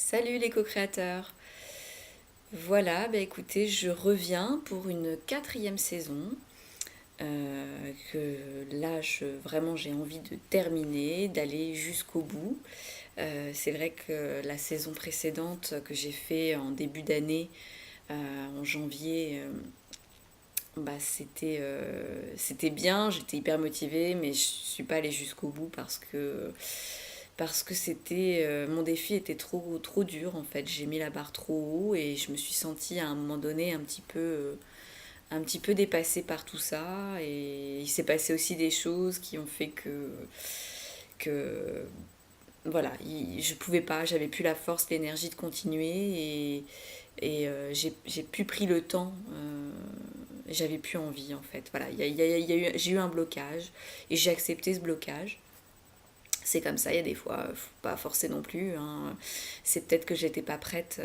Salut les co-créateurs. Voilà, bah écoutez, je reviens pour une quatrième saison que là, vraiment, j'ai envie de terminer, d'aller jusqu'au bout. C'est vrai que la saison précédente que j'ai fait en début d'année, en janvier, c'était bien, j'étais hyper motivée, mais je suis pas allée jusqu'au bout parce que mon défi était trop dur en fait. J'ai mis la barre trop haut et je me suis sentie à un moment donné un petit peu dépassée par tout ça. Et il s'est passé aussi des choses qui ont fait que voilà, je pouvais pas, j'avais plus la force, l'énergie de continuer j'ai plus pris le temps. J'avais plus envie en fait. Voilà, j'ai eu un blocage et j'ai accepté ce blocage. C'est comme ça, il y a des fois, faut pas forcer non plus, hein. C'est peut-être que j'étais pas prête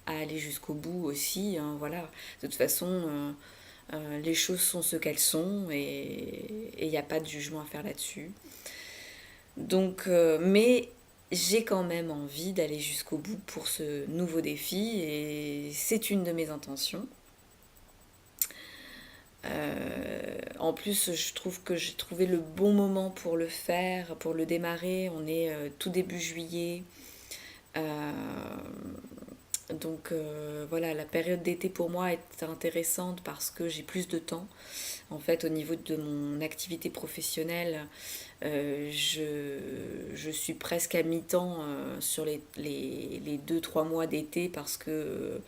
à aller jusqu'au bout aussi, hein, voilà. De toute façon, les choses sont ce qu'elles sont et il n'y a pas de jugement à faire là-dessus. Donc, mais j'ai quand même envie d'aller jusqu'au bout pour ce nouveau défi et c'est une de mes intentions. En plus, je trouve que j'ai trouvé le bon moment pour le faire, pour le démarrer. On est tout début juillet. Euh, donc voilà, la période d'été pour moi est intéressante parce que j'ai plus de temps. En fait, au niveau de mon activité professionnelle, je suis presque à mi-temps sur les 2-3 mois d'été parce que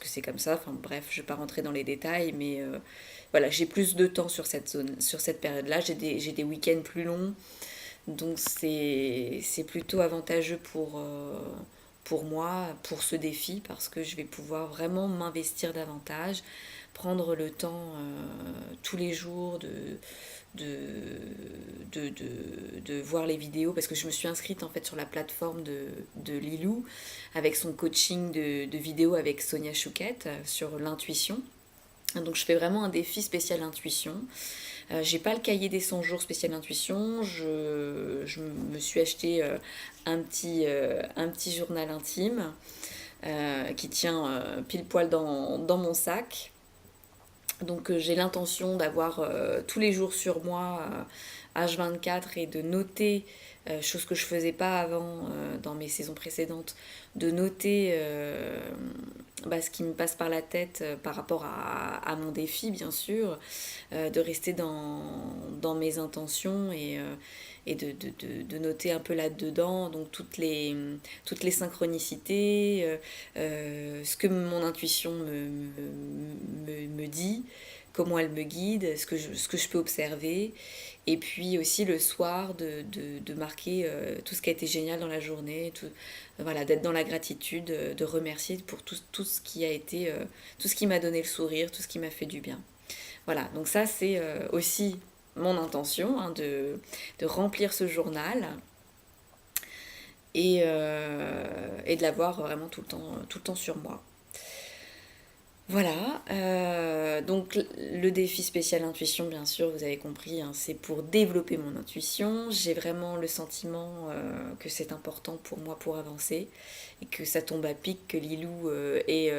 c'est comme ça. Enfin bref, je ne vais pas rentrer dans les détails, mais voilà, j'ai plus de temps sur cette zone, sur cette période-là. J'ai des week-ends plus longs, donc c'est plutôt avantageux pour moi, pour ce défi, parce que je vais pouvoir vraiment m'investir davantage, prendre le temps tous les jours de, de voir les vidéos, parce que je me suis inscrite en fait sur la plateforme de Lilou, avec son coaching de vidéos avec Sonia Chouquette sur l'intuition. Donc je fais vraiment un défi spécial intuition. J'ai pas le cahier des 100 jours spécial intuition. Je me suis acheté un petit journal intime qui tient pile poil dans mon sac. Donc j'ai l'intention d'avoir tous les jours sur moi H24 et de noter, chose que je faisais pas avant dans mes saisons précédentes, de noter ce qui me passe par la tête par rapport à mon défi bien sûr, de rester dans mes intentions et de noter un peu là-dedans donc toutes les synchronicités, ce que mon intuition me dit, comment elle me guide, ce que je peux observer. Et puis aussi le soir de marquer tout ce qui a été génial dans la journée, voilà, d'être dans la gratitude, de remercier pour tout ce qui a été, tout ce qui m'a donné le sourire, tout ce qui m'a fait du bien. Voilà, donc ça c'est aussi mon intention hein, de remplir ce journal et de l'avoir vraiment tout le temps sur moi. Voilà, donc le défi spécial intuition, bien sûr, vous avez compris, hein, c'est pour développer mon intuition. J'ai vraiment le sentiment que c'est important pour moi pour avancer et que ça tombe à pic que Lilou ait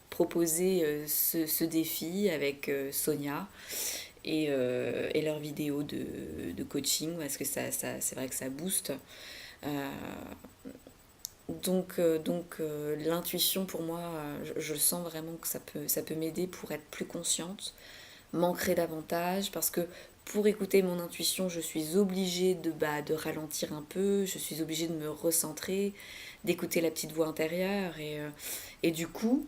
proposé ce défi avec Sonia et leurs vidéos de coaching parce que c'est vrai que ça booste. Euh, l'intuition pour moi, je sens vraiment que ça peut m'aider pour être plus consciente, m'ancrer davantage, parce que pour écouter mon intuition, je suis obligée de ralentir un peu, je suis obligée de me recentrer, d'écouter la petite voix intérieure et du coup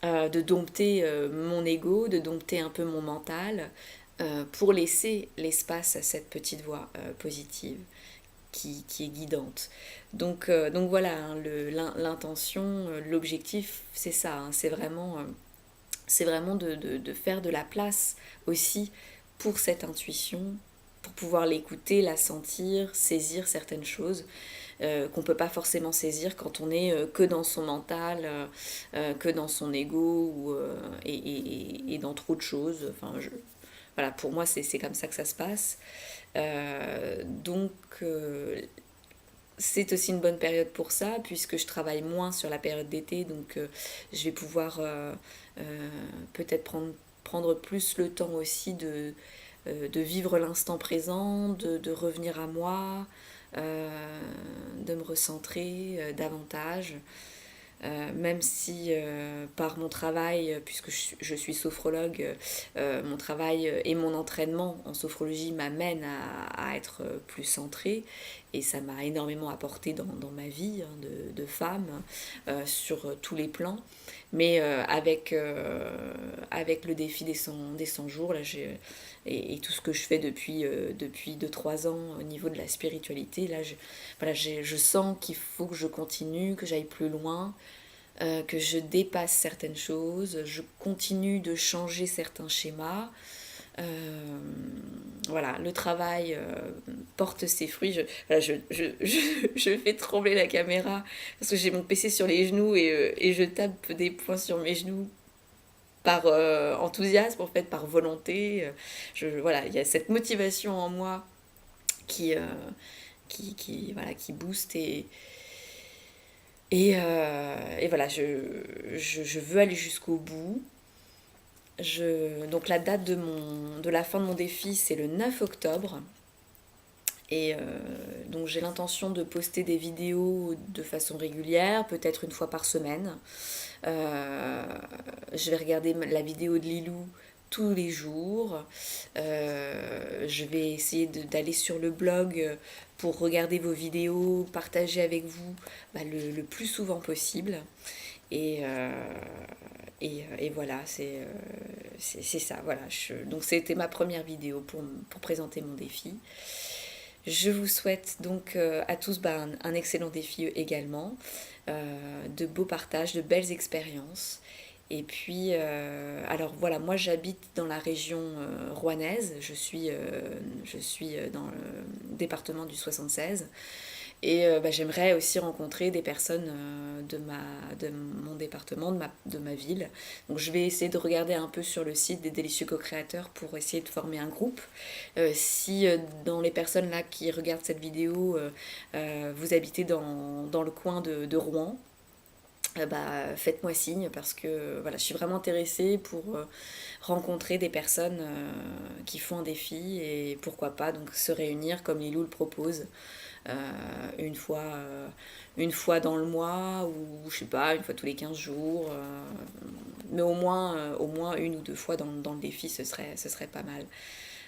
de dompter mon ego, de dompter un peu mon mental pour laisser l'espace à cette petite voix positive qui est guidante. Donc voilà, hein, l'intention, l'objectif, c'est ça, hein, c'est vraiment de faire de la place aussi pour cette intuition, pour pouvoir l'écouter, la sentir, saisir certaines choses qu'on ne peut pas forcément saisir quand on est que dans son mental, que dans son ego et dans trop de choses. Enfin, voilà, pour moi, c'est comme ça que ça se passe. Donc c'est aussi une bonne période pour ça, puisque je travaille moins sur la période d'été, donc je vais pouvoir peut-être prendre plus le temps aussi de vivre l'instant présent, de revenir à moi, de me recentrer davantage. Même si par mon travail, puisque je suis sophrologue, mon travail et mon entraînement en sophrologie m'amènent à être plus centrée et ça m'a énormément apporté dans ma vie hein, de femme sur tous les plans. Mais avec le défi des 100 jours là, et tout ce que je fais depuis 2-3 ans au niveau de la spiritualité, là, voilà, je sens qu'il faut que je continue, que j'aille plus loin, que je dépasse certaines choses, je continue de changer certains schémas. Voilà, le travail porte ses fruits. Voilà, je fais trembler la caméra parce que j'ai mon PC sur les genoux et je tape des points sur mes genoux par enthousiasme, en fait, par volonté. Voilà, il y a cette motivation en moi qui, euh, voilà, qui booste et voilà, je veux aller jusqu'au bout. Donc la date de la fin de mon défi, c'est le 9 octobre. Et donc j'ai l'intention de poster des vidéos de façon régulière, peut-être une fois par semaine. Euh, je vais regarder la vidéo de Lilou tous les jours. Je vais essayer d'aller sur le blog pour regarder vos vidéos, partager avec vous bah, le plus souvent possible. Et, euh, et voilà, c'est ça. Voilà, donc c'était ma première vidéo pour présenter mon défi. Je vous souhaite donc à tous bah, un excellent défi également, de beaux partages, de belles expériences. Et puis, alors voilà, moi j'habite dans la région rouennaise, je suis dans le département du 76. Et bah, j'aimerais aussi rencontrer des personnes de mon département, de ma ville. Donc je vais essayer de regarder un peu sur le site des Délicieux Co-Créateurs pour essayer de former un groupe. Si dans les personnes là qui regardent cette vidéo, vous habitez dans le coin de Rouen, bah, faites-moi signe parce que voilà, je suis vraiment intéressée pour rencontrer des personnes qui font un défi et pourquoi pas donc se réunir comme Lilou le propose euh, une, fois, une fois dans le mois ou je sais pas, une fois tous les 15 jours. Mais au moins une ou deux fois dans le défi, ce serait pas mal.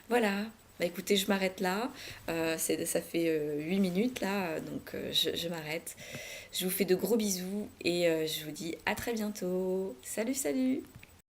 Voilà. Bah écoutez, je m'arrête là. Ça fait 8 minutes là, donc je m'arrête. Je vous fais de gros bisous et je vous dis à très bientôt. Salut, salut!